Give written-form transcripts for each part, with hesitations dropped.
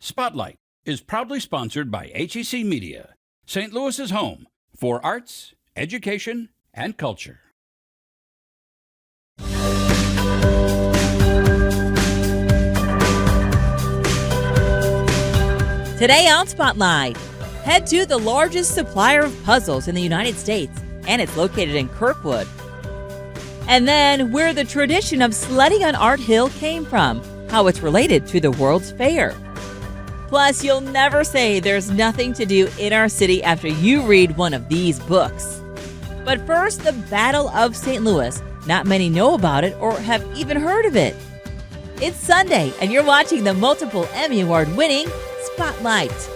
Spotlight is proudly sponsored by HEC Media, St. Louis's home for arts, education, and culture. Today on Spotlight, head to the largest supplier of puzzles in the United States, and it's located in Kirkwood. And then where the tradition of sledding on Art Hill came from, how it's related to the World's Fair. Plus, you'll never say there's nothing to do in our city after you read one of these books. But first, the Battle of St. Louis. Not many know about it or have even heard of it. It's Sunday, and you're watching the multiple Emmy Award-winning Spotlight.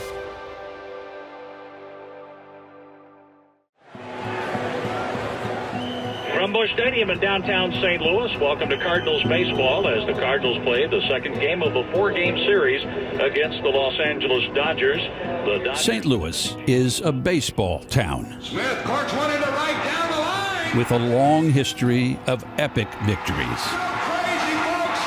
From Busch Stadium in downtown St. Louis, welcome to Cardinals baseball as the Cardinals play the second game of a four-game series against the Los Angeles Dodgers. St. Louis is a baseball town. Smith corks one into right down the line. With a long history of epic victories. Go crazy, folks.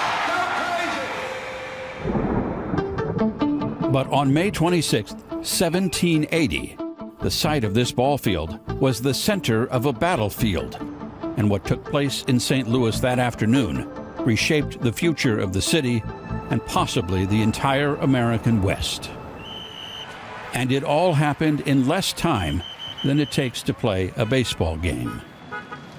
Go crazy. But on May 26, 1780, the site of this ball field was the center of a battlefield. And what took place in St. Louis that afternoon reshaped the future of the city and possibly the entire American West. And it all happened in less time than it takes to play a baseball game.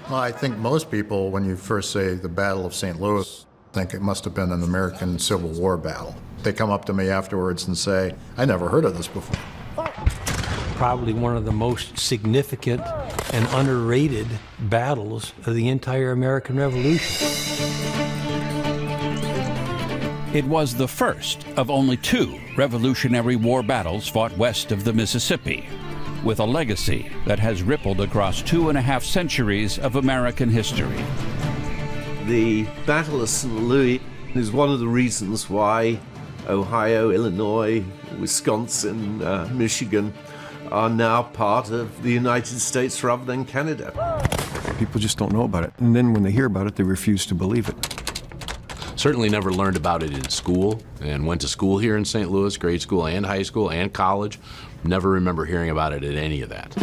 Well, I think most people, when you first say the Battle of St. Louis, think it must have been an American Civil War battle. They come up to me afterwards and say, I never heard of this before. Probably one of the most significant and underrated battles of the entire American Revolution. It was the first of only two Revolutionary War battles fought west of the Mississippi, with a legacy that has rippled across 2.5 centuries of American history. The Battle of St. Louis is one of the reasons why Ohio, Illinois, Wisconsin, Michigan are now part of the United States rather than Canada. People just don't know about it. And then when they hear about it, they refuse to believe it. Certainly never learned about it in school, and went to school here in St. Louis, grade school and high school and college. Never remember hearing about it at any of that.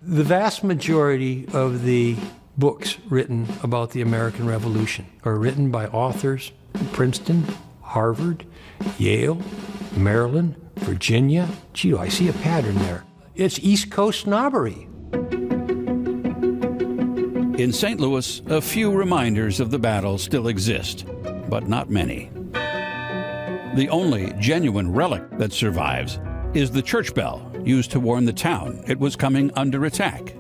The vast majority of the books written about the American Revolution are written by authors from Princeton, Harvard, Yale, Maryland, Virginia. Gee, I see a pattern there. It's East Coast snobbery. In St. Louis, a few reminders of the battle still exist, but not many. The only genuine relic that survives is the church bell used to warn the town it was coming under attack.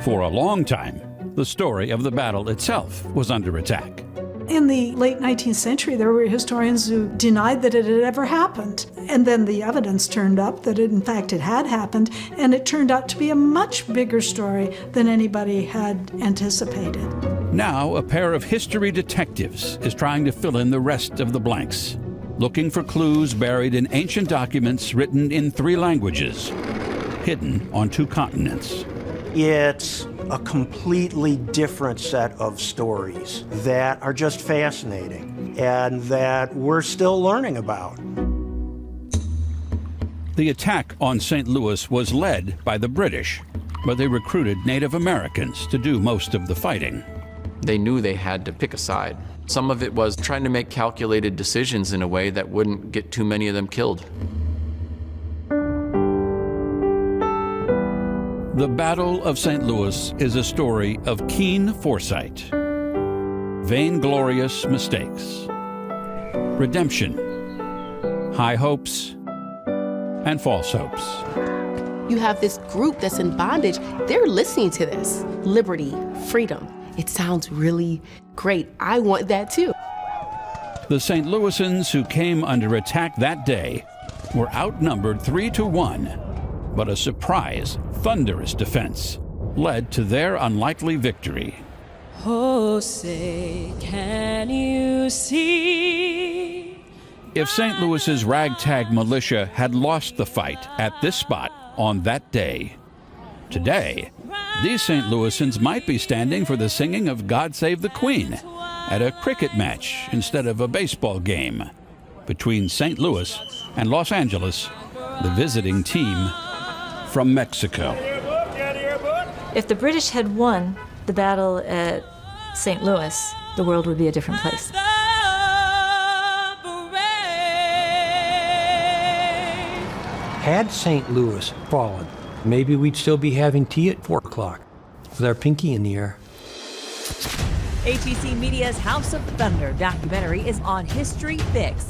For a long time, the story of the battle itself was under attack. In the late 19th century, there were historians who denied that it had ever happened. And then the evidence turned up that in fact it had happened, and it turned out to be a much bigger story than anybody had anticipated. Now, a pair of history detectives is trying to fill in the rest of the blanks, looking for clues buried in ancient documents written in 3 languages, hidden on 2 continents. It's a completely different set of stories that are just fascinating and that we're still learning about. The attack on St. Louis was led by the British, but they recruited Native Americans to do most of the fighting. They knew they had to pick a side. Some of it was trying to make calculated decisions in a way that wouldn't get too many of them killed. The Battle of St. Louis is a story of keen foresight, vainglorious mistakes, redemption, high hopes, and false hopes. You have this group that's in bondage. They're listening to this. Liberty, freedom. It sounds really great. I want that too. The St. Louisans who came under attack that day were outnumbered 3-1. But a surprise, thunderous defense led to their unlikely victory. Oh, say, can you see? If St. Louis's ragtag militia had lost the fight at this spot on that day, today These St. Louisans might be standing for the singing of God Save the Queen at a cricket match instead of a baseball game between St. Louis and Los Angeles, the visiting team from Mexico. If the British had won the battle at St. Louis, the world would be a different place. Had St. Louis fallen, maybe we'd still be having tea at 4 o'clock with our pinky in the air. HEC Media's House of Thunder documentary is on History Fix,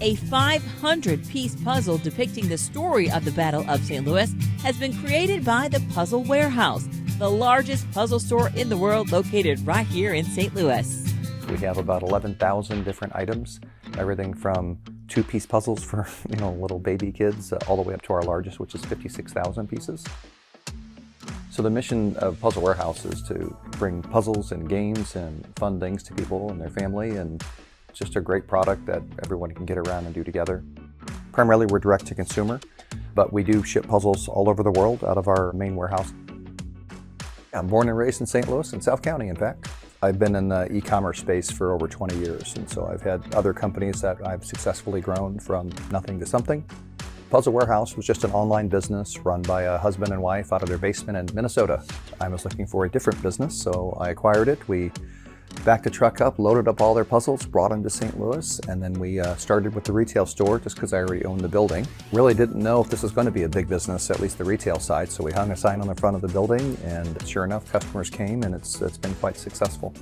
a 500-piece puzzle depicting the story of the Battle of St. Louis has been created by the Puzzle Warehouse, the largest puzzle store in the world located right here in St. Louis. We have about 11,000 different items, everything from 2-piece puzzles for little baby kids all the way up to our largest, which is 56,000 pieces. So the mission of Puzzle Warehouse is to bring puzzles and games and fun things to people and their family, and it's just a great product that everyone can get around and do together. Primarily we're direct to consumer, but we do ship puzzles all over the world out of our main warehouse. I'm born and raised in St. Louis, in South County in fact. I've been in the e-commerce space for over 20 years, and so I've had other companies that I've successfully grown from nothing to something. Puzzle Warehouse was just an online business run by a husband and wife out of their basement in Minnesota. I was looking for a different business, so I acquired it. We backed the truck up, loaded up all their puzzles, brought them to St. Louis, and then we started with the retail store just because I already owned the building. Really didn't know if this was going to be a big business, at least the retail side, so we hung a sign on the front of the building, and sure enough, customers came, and it's been quite successful.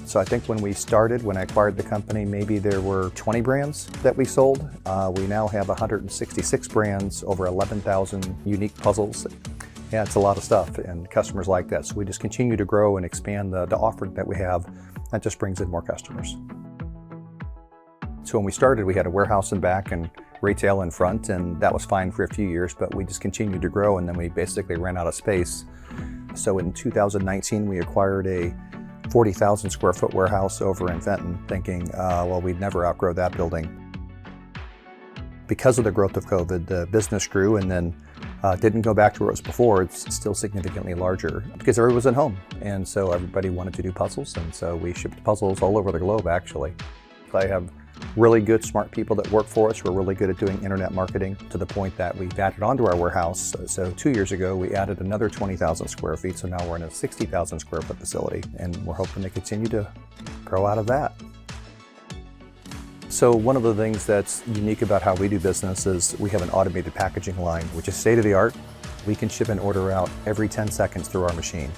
So I think when we started, when I acquired the company, maybe there were 20 brands that we sold. We now have 166 brands, over 11,000 unique puzzles. Yeah, it's a lot of stuff, and customers like that. So we just continue to grow and expand the offering that we have. That just brings in more customers. So when we started, we had a warehouse in back and retail in front, and that was fine for a few years, but we just continued to grow, and then we basically ran out of space. So in 2019, we acquired a 40,000 square foot warehouse over in Fenton, thinking, well, we'd never outgrow that building. Because of the growth of COVID, the business grew and then didn't go back to where it was before. It's still significantly larger because everyone was at home, and so everybody wanted to do puzzles, and so we shipped puzzles all over the globe actually. I have really good, smart people that work for us. We're really good at doing internet marketing to the point that we've added onto our warehouse. So 2 years ago, we added another 20,000 square feet, so now we're in a 60,000 square foot facility, and we're hoping to continue to grow out of that. So one of the things that's unique about how we do business is we have an automated packaging line, which is state-of-the-art. We can ship an order out every 10 seconds through our machine.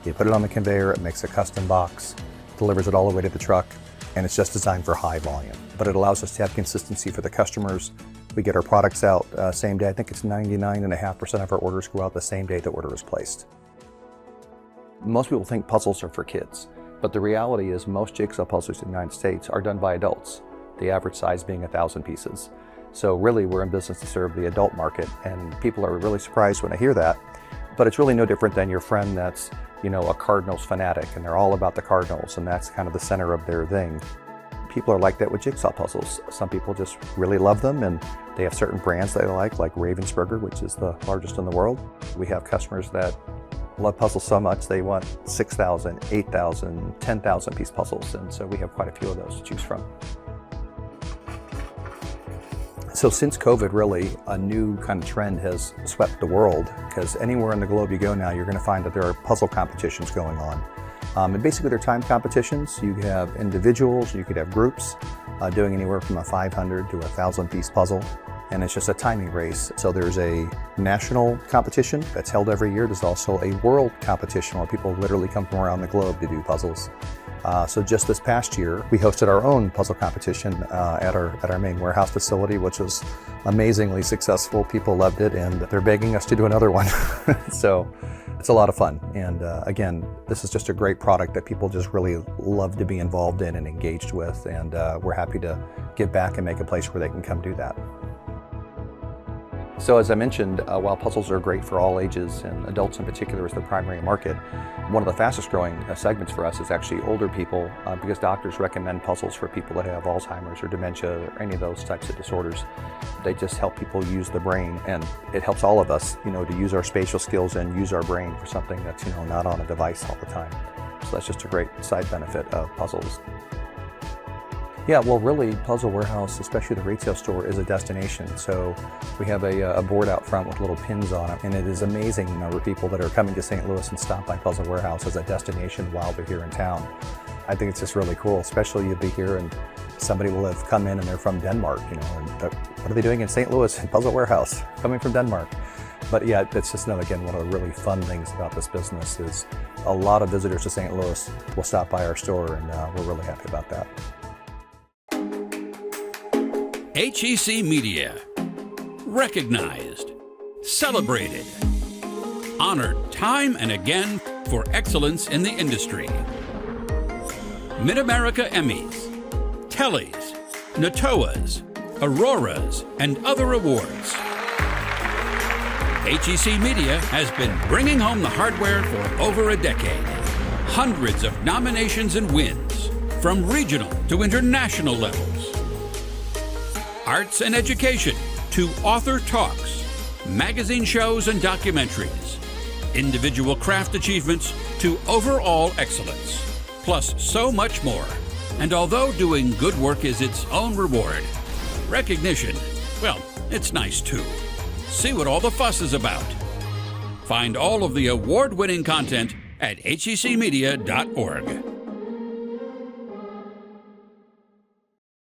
You put it on the conveyor, it makes a custom box, delivers it all the way to the truck, and it's just designed for high volume. But it allows us to have consistency for the customers. We get our products out same day. I think it's 99.5% of our orders go out the same day the order is placed. Most people think puzzles are for kids, but the reality is most jigsaw puzzles in the United States are done by adults, the average size being 1,000 pieces. So really we're in business to serve the adult market, and people are really surprised when I hear that. But it's really no different than your friend that's, a Cardinals fanatic, and they're all about the Cardinals, and that's kind of the center of their thing. People are like that with jigsaw puzzles. Some people just really love them, and they have certain brands they like Ravensburger, which is the largest in the world. We have customers that love puzzles so much they want 6,000, 8,000, 10,000 piece puzzles, and so we have quite a few of those to choose from. So since COVID, really, a new kind of trend has swept the world, because anywhere in the globe you go now, you're going to find that there are puzzle competitions going on. And basically they're time competitions. You have individuals, you could have groups doing anywhere from a 500 to 1,000 piece puzzle, and it's just a timing race. So there's a national competition that's held every year. There's also a world competition where people literally come from around the globe to do puzzles. So just this past year, we hosted our own puzzle competition at our main warehouse facility, which was amazingly successful. People loved it, and they're begging us to do another one. So it's a lot of fun. And again, this is just a great product that people just really love to be involved in and engaged with. And we're happy to give back and make a place where they can come do that. So as I mentioned, while puzzles are great for all ages, and adults in particular is the primary market, one of the fastest growing segments for us is actually older people, because doctors recommend puzzles for people that have Alzheimer's or dementia or any of those types of disorders. They just help people use the brain, and it helps all of us, to use our spatial skills and use our brain for something that's, not on a device all the time. So that's just a great side benefit of puzzles. Yeah, well, really, Puzzle Warehouse, especially the retail store, is a destination. So we have a board out front with little pins on it, and it is amazing the number of people that are coming to St. Louis and stop by Puzzle Warehouse as a destination while they're here in town. I think it's just really cool, especially you'll be here and somebody will have come in and they're from Denmark, and what are they doing in St. Louis in Puzzle Warehouse? Coming from Denmark. But yeah, it's just, again, one of the really fun things about this business is a lot of visitors to St. Louis will stop by our store, and we're really happy about that. HEC Media. Recognized, celebrated, honored time and again for excellence in the industry. Mid-America Emmys, Tellys, Natoas, Auroras, and other awards. HEC Media has been bringing home the hardware for over a decade. Hundreds of nominations and wins, from regional to international levels. Arts and education to author talks, magazine shows and documentaries, individual craft achievements to overall excellence, plus so much more. And although doing good work is its own reward, recognition, well, it's nice too. See what all the fuss is about. Find all of the award-winning content at hecmedia.org.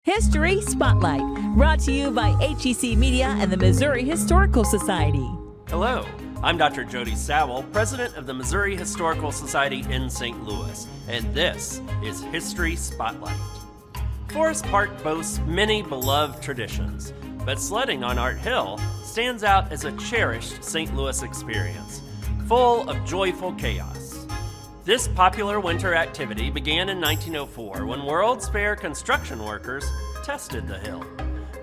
History Spotlight, brought to you by HEC Media and the Missouri Historical Society. Hello, I'm Dr. Jody Sowell, president of the Missouri Historical Society in St. Louis, and this is History Spotlight. Forest Park boasts many beloved traditions, but sledding on Art Hill stands out as a cherished St. Louis experience, full of joyful chaos. This popular winter activity began in 1904 when World's Fair construction workers tested the hill.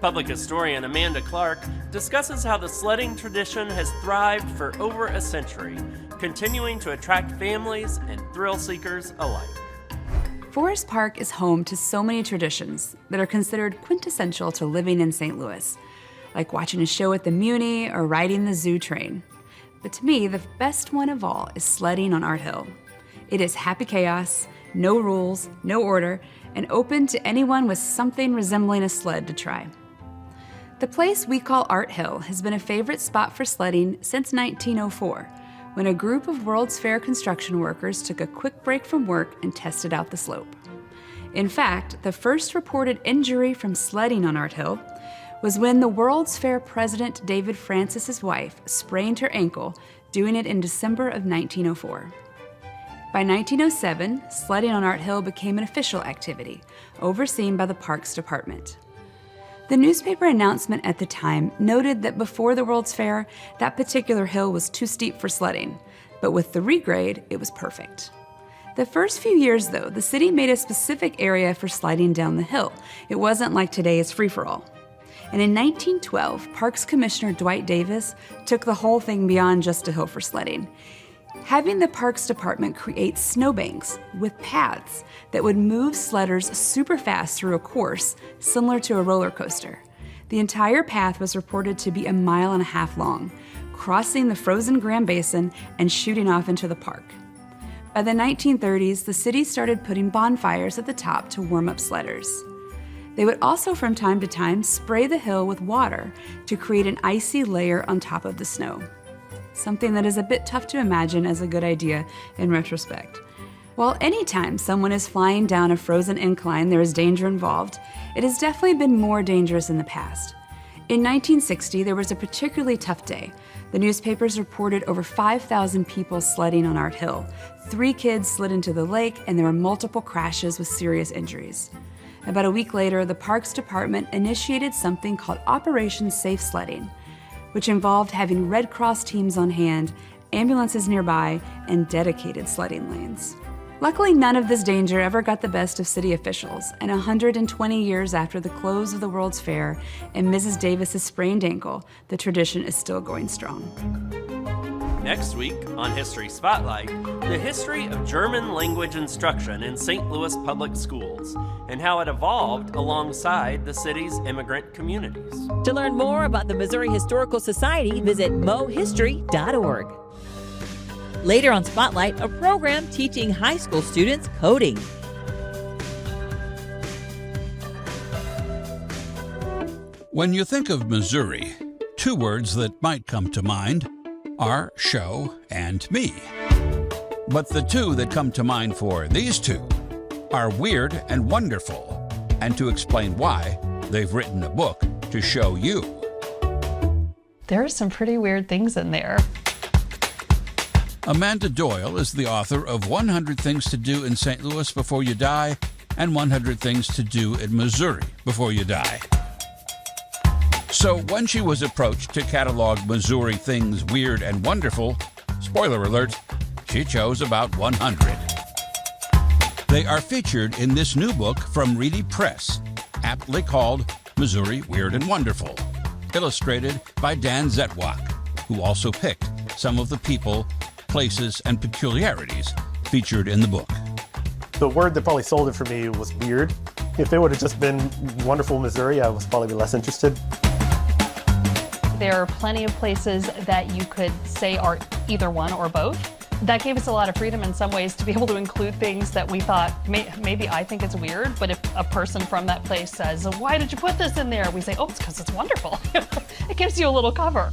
Public historian Amanda Clark discusses how the sledding tradition has thrived for over a century, continuing to attract families and thrill seekers alike. Forest Park is home to so many traditions that are considered quintessential to living in St. Louis, like watching a show at the Muni or riding the zoo train. But to me, the best one of all is sledding on Art Hill. It is happy chaos, no rules, no order, and open to anyone with something resembling a sled to try. The place we call Art Hill has been a favorite spot for sledding since 1904, when a group of World's Fair construction workers took a quick break from work and tested out the slope. In fact, the first reported injury from sledding on Art Hill was when the World's Fair president David Francis's wife sprained her ankle doing it in December of 1904. By 1907, sledding on Art Hill became an official activity, overseen by the Parks Department. The newspaper announcement at the time noted that before the World's Fair, that particular hill was too steep for sledding, but with the regrade, it was perfect. The first few years, though, the city made a specific area for sliding down the hill. It wasn't like today's free-for-all. And in 1912, Parks Commissioner Dwight Davis took the whole thing beyond just a hill for sledding, having the Parks Department create snowbanks with paths that would move sledders super fast through a course similar to a roller coaster. The entire path was reported to be 1.5 miles long, crossing the frozen Grand Basin and shooting off into the park. By the 1930s, the city started putting bonfires at the top to warm up sledders. They would also from time to time spray the hill with water to create an icy layer on top of the snow. Something that is a bit tough to imagine as a good idea in retrospect. While anytime someone is flying down a frozen incline there is danger involved, it has definitely been more dangerous in the past. In 1960, there was a particularly tough day. The newspapers reported over 5,000 people sledding on Art Hill. 3 kids slid into the lake, and there were multiple crashes with serious injuries. About a week later, the Parks Department initiated something called Operation Safe Sledding, which involved having Red Cross teams on hand, ambulances nearby, and dedicated sledding lanes. Luckily, none of this danger ever got the best of city officials, and 120 years after the close of the World's Fair and Mrs. Davis's sprained ankle, the tradition is still going strong. Next week on History Spotlight, the history of German language instruction in St. Louis public schools and how it evolved alongside the city's immigrant communities. To learn more about the Missouri Historical Society, visit mohistory.org. Later on Spotlight, a program teaching high school students coding. When you think of Missouri, two words that might come to mind are show and me. But the two that come to mind for these two are weird and wonderful. And to explain why, they've written a book to show you. There are some pretty weird things in there. Amanda Doyle is the author of 100 Things to Do in St. Louis Before You Die and 100 Things to Do in Missouri Before You Die. So when she was approached to catalog Missouri things weird and wonderful, spoiler alert, she chose about 100. They are featured in this new book from Reedy Press, aptly called Missouri Weird and Wonderful, illustrated by Dan Zetwak, who also picked some of the people, places, and peculiarities featured in the book. The word that probably sold it for me was weird. If it would have just been wonderful Missouri, I was probably less interested. There are plenty of places that you could say are either one or both. That gave us a lot of freedom in some ways to be able to include things that we thought, maybe I think it's weird, but if a person from that place says, why did you put this in there? We say, oh, it's because it's wonderful. It gives you a little cover.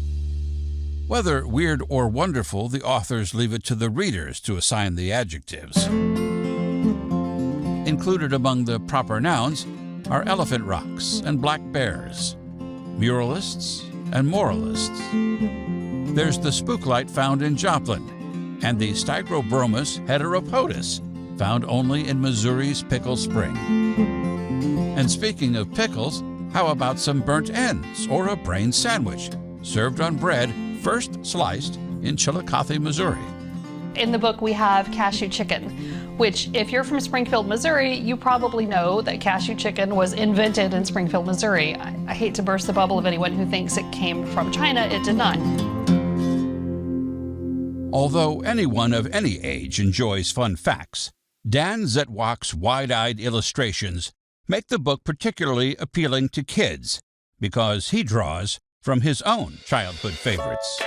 Whether weird or wonderful, the authors leave it to the readers to assign the adjectives. Included among the proper nouns are elephant rocks and black bears, muralists and moralists. There's the spooklight found in Joplin and the Stygobromus heteropotus, found only in Missouri's Pickle Spring. And speaking of pickles, how about some burnt ends or a brain sandwich, served on bread first sliced in Chillicothe, Missouri? In the book, we have cashew chicken, which if you're from Springfield, Missouri, you probably know that cashew chicken was invented in Springfield, Missouri. I hate to burst the bubble of anyone who thinks it came from China. It did not. Although anyone of any age enjoys fun facts, Dan Zetwak's wide-eyed illustrations make the book particularly appealing to kids because he draws from his own childhood favorites.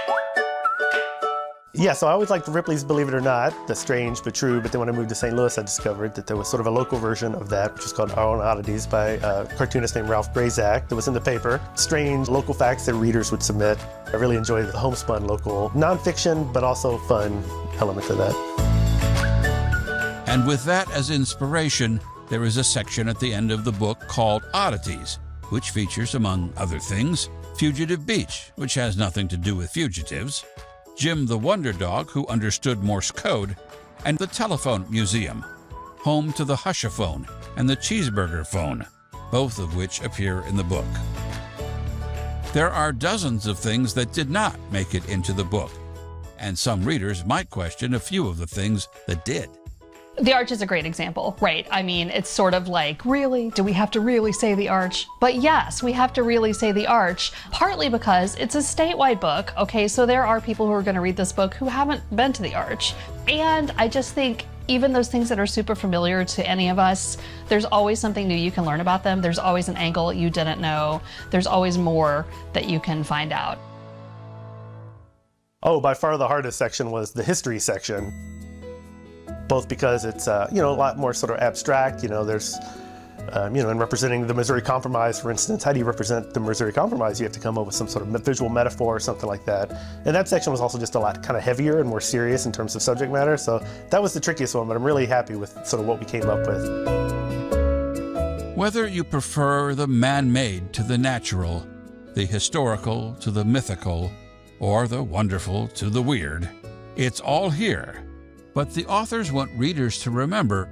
Yeah, so I always liked Ripley's Believe It or Not, the strange but true, but then when I moved to St. Louis, I discovered that there was sort of a local version of that, which is called Our Own Oddities by a cartoonist named Ralph Grazak that was in the paper. Strange local facts that readers would submit. I really enjoyed the homespun local nonfiction, but also fun element to that. And with that as inspiration, there is a section at the end of the book called Oddities, which features, among other things, Fugitive Beach, which has nothing to do with fugitives, Jim the Wonder Dog, who understood Morse code, and the Telephone Museum, home to the Hushaphone and the Cheeseburger Phone, both of which appear in the book. There are dozens of things that did not make it into the book, and some readers might question a few of the things that did. The arch is a great example, right? I mean, it's sort of like, really? Do we have to really say the arch? But yes, we have to really say the arch, partly because it's a statewide book, okay? So there are people who are going to read this book who haven't been to the arch. And I just think even those things that are super familiar to any of us, there's always something new you can learn about them. There's always an angle you didn't know. There's always more that you can find out. Oh, by far the hardest section was the history section. Both because it's, a lot more sort of abstract, there's, in representing the Missouri Compromise, for instance, how do you represent the Missouri Compromise? You have to come up with some sort of visual metaphor or something like that. And that section was also just a lot kind of heavier and more serious in terms of subject matter. So that was the trickiest one, but I'm really happy with sort of what we came up with. Whether you prefer the man-made to the natural, the historical to the mythical, or the wonderful to the weird, it's all here. But the authors want readers to remember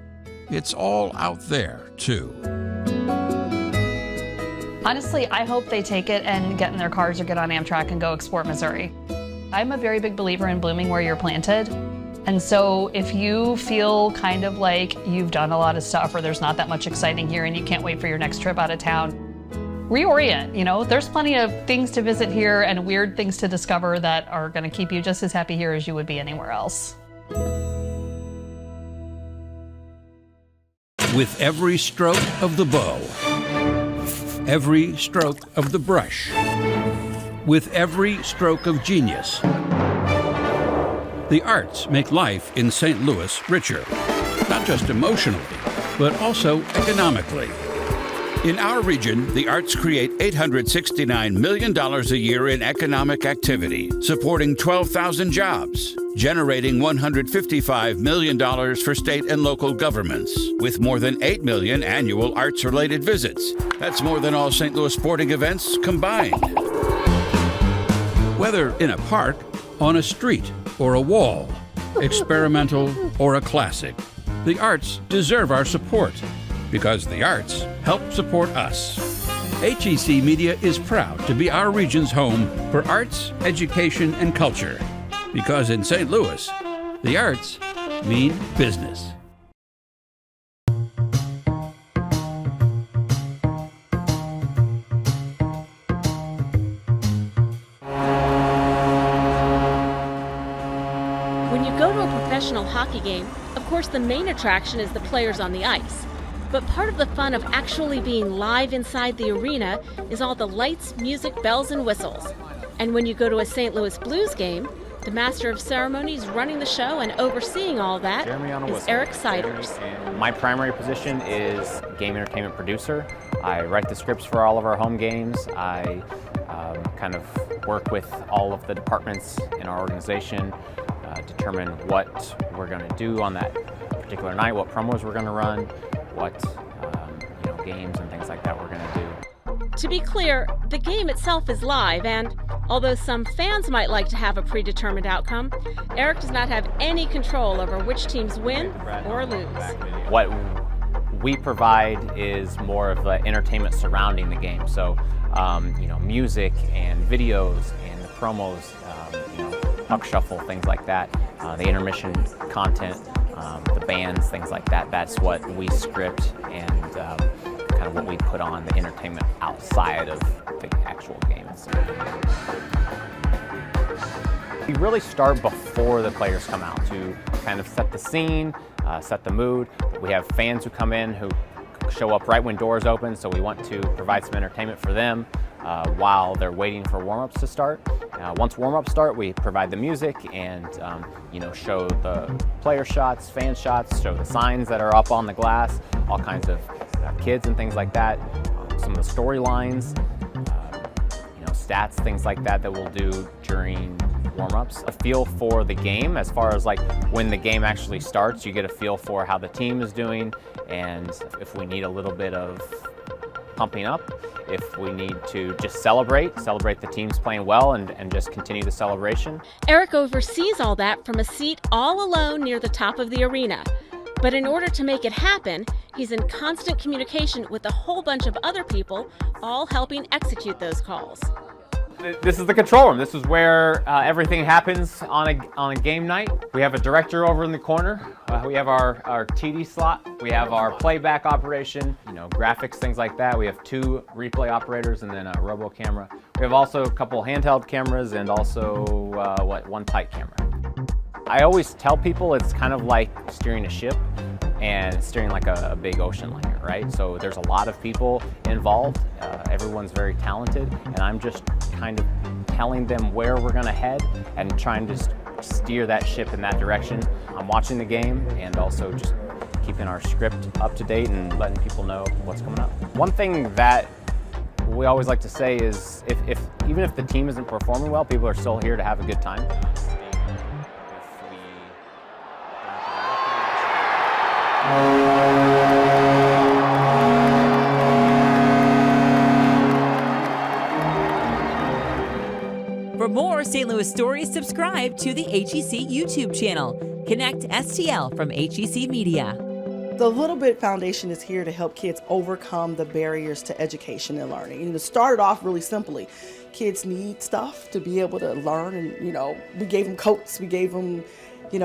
it's all out there, too. Honestly, I hope they take it and get in their cars or get on Amtrak and go explore Missouri. I'm a very big believer in blooming where you're planted. And so if you feel kind of like you've done a lot of stuff or there's not that much exciting here and you can't wait for your next trip out of town, reorient. You know, there's plenty of things to visit here and weird things to discover that are going to keep you just as happy here as you would be anywhere else. With every stroke of the bow, every stroke of the brush, with every stroke of genius, the arts make life in St. Louis richer, not just emotionally, but also economically. In our region, the arts create $869 million a year in economic activity, supporting 12,000 jobs, generating $155 million for state and local governments, with more than 8 million annual arts-related visits. That's more than all St. Louis sporting events combined. Whether in a park, on a street, or a wall, experimental or a classic, the arts deserve our support, because the arts help support us. HEC Media is proud to be our region's home for arts, education, and culture. Because in St. Louis, the arts mean business. When you go to a professional hockey game, of course the main attraction is the players on the ice. But part of the fun of actually being live inside the arena is all the lights, music, bells, and whistles. And when you go to a St. Louis Blues game, the master of ceremonies running the show and overseeing all that is Eric Siders. My primary position is game entertainment producer. I write the scripts for all of our home games. I kind of work with all of the departments in our organization, determine what we're going to do on that particular night, what promos we're going to run, what games and things like that we're going to do. To be clear, the game itself is live, and although some fans might like to have a predetermined outcome, Eric does not have any control over which teams win or lose. What we provide is more of the entertainment surrounding the game. So, music and videos and the promos, puck shuffle, things like that, the intermission content, the bands, things like that. That's what we script and kind of what we put on the entertainment outside of the actual games. We really start before the players come out to kind of set the scene, set the mood. We have fans who come in who show up right when doors open, so we want to provide some entertainment for them while they're waiting for warm-ups to start. Once warm-ups start, we provide the music and show the player shots, fan shots, show the signs that are up on the glass, all kinds of kids and things like that, some of the storylines, stats, things like that we'll do during warm-ups. A feel for the game, as far as like when the game actually starts, you get a feel for how the team is doing, and if we need a little bit of pumping up, if we need to just celebrate the team's playing well and just continue the celebration. Eric oversees all that from a seat all alone near the top of the arena. But in order to make it happen, he's in constant communication with a whole bunch of other people, all helping execute those calls. This is the control room. This is where everything happens on a game night. We have a director over in the corner. We have our TD slot. We have our playback operation, graphics, things like that. We have 2 replay operators and then a robo camera. We have also a couple handheld cameras and also one tight camera. I always tell people it's kind of like steering a ship and steering like a big ocean liner, right? So there's a lot of people involved. Everyone's very talented, and I'm just kind of telling them where we're gonna head and trying to steer that ship in that direction. I'm watching the game and also just keeping our script up to date and letting people know what's coming up. One thing that we always like to say is even if the team isn't performing well, people are still here to have a good time. For more St. Louis stories, subscribe to the HEC YouTube channel. Connect STL from HEC Media. The Little Bit Foundation is here to help kids overcome the barriers to education and learning. And it started off really simply. Kids need stuff to be able to learn, and we gave them coats, we gave them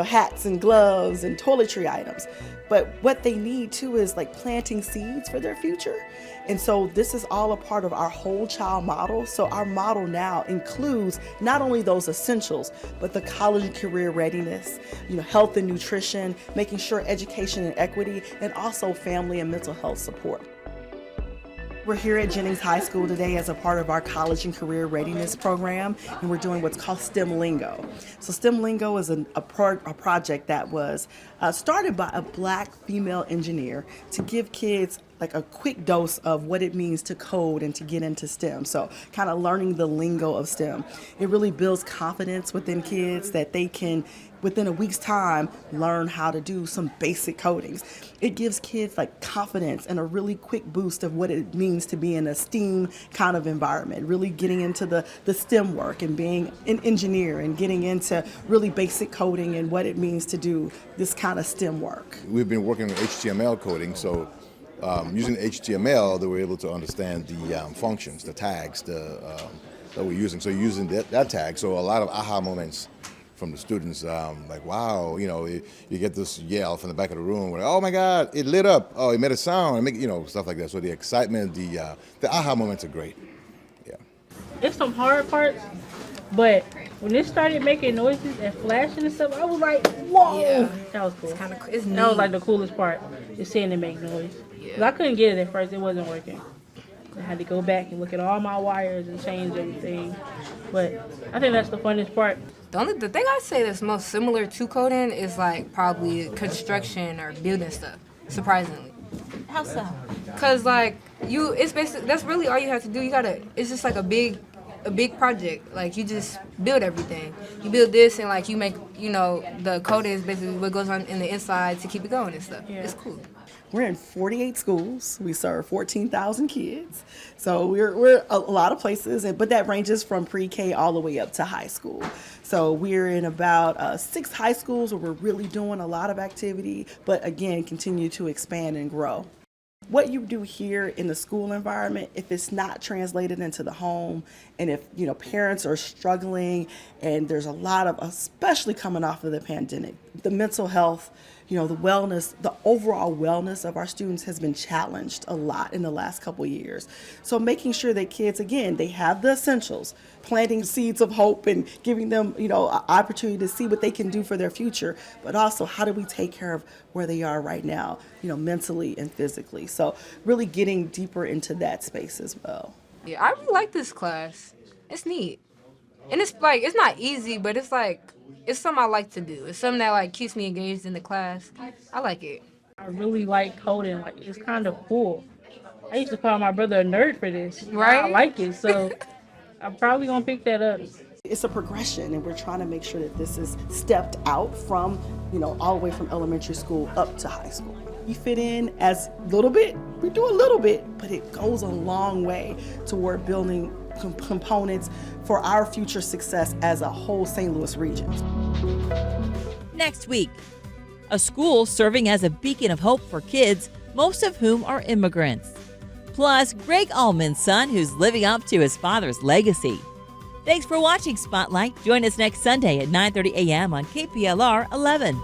hats and gloves and toiletry items. But what they need too is like planting seeds for their future. And so this is all a part of our whole child model. So our model now includes not only those essentials, but the college and career readiness, health and nutrition, making sure education and equity, and also family and mental health support. We're here at Jennings High School today as a part of our college and career readiness program, and we're doing what's called STEM Lingo. So STEM Lingo is a project that was started by a Black female engineer to give kids like a quick dose of what it means to code and to get into STEM. So kind of learning the lingo of STEM. It really builds confidence within kids that they can, within a week's time, learn how to do some basic codings. It gives kids like confidence and a really quick boost of what it means to be in a STEAM kind of environment, really getting into the STEM work and being an engineer and getting into really basic coding and what it means to do this kind of STEM work. We've been working on HTML coding, so using HTML, they were able to understand the functions, the tags that we're using. So using that tag, so a lot of aha moments from the students, like, wow, you get this yell from the back of the room where, oh my God, it lit up, oh, it made a sound, stuff like that. So the excitement, the aha moments are great. Yeah. It's some hard parts, but when it started making noises and flashing and stuff, I was like, whoa, yeah. That was cool. It's kind of cool. That was like the coolest part, is seeing it make noise. Yeah. I couldn't get it at first, it wasn't working. I had to go back and look at all my wires and change everything. But I think that's the funnest part. The thing I say that's most similar to coding is like probably construction or building stuff, surprisingly. How so? Cause like it's basically, that's really all you have to do. It's just like a big project. Like you just build everything. You build this and like you make, the coding is basically what goes on in the inside to keep it going and stuff. Yeah. It's cool. We're in 48 schools. We serve 14,000 kids. So we're a lot of places, but that ranges from pre-K all the way up to high school. So we're in about 6 high schools where we're really doing a lot of activity, but again, continue to expand and grow. What you do here in the school environment, if it's not translated into the home, and if parents are struggling, and there's a lot of, especially coming off of the pandemic, the mental health, the wellness, the overall wellness of our students has been challenged a lot in the last couple of years. So making sure that kids, again, they have the essentials, planting seeds of hope and giving them, an opportunity to see what they can do for their future, but also how do we take care of where they are right now, mentally and physically. So really getting deeper into that space as well. Yeah, I really like this class. It's neat. And it's like, it's not easy, but it's like, it's something I like to do. It's something that like keeps me engaged in the class. I like it. I really like coding. Like, it's kind of cool. I used to call my brother a nerd for this. Right? I like it, so I'm probably gonna pick that up. It's a progression, and we're trying to make sure that this is stepped out from, all the way from elementary school up to high school. We fit in as little bit, we do a little bit, but it goes a long way toward building components for our future success as a whole St. Louis region. Next week, a school serving as a beacon of hope for kids, most of whom are immigrants. Plus, Greg Allman's son who's living up to his father's legacy. Thanks for watching Spotlight. Join us next Sunday at 9:30 a.m. on KPLR 11.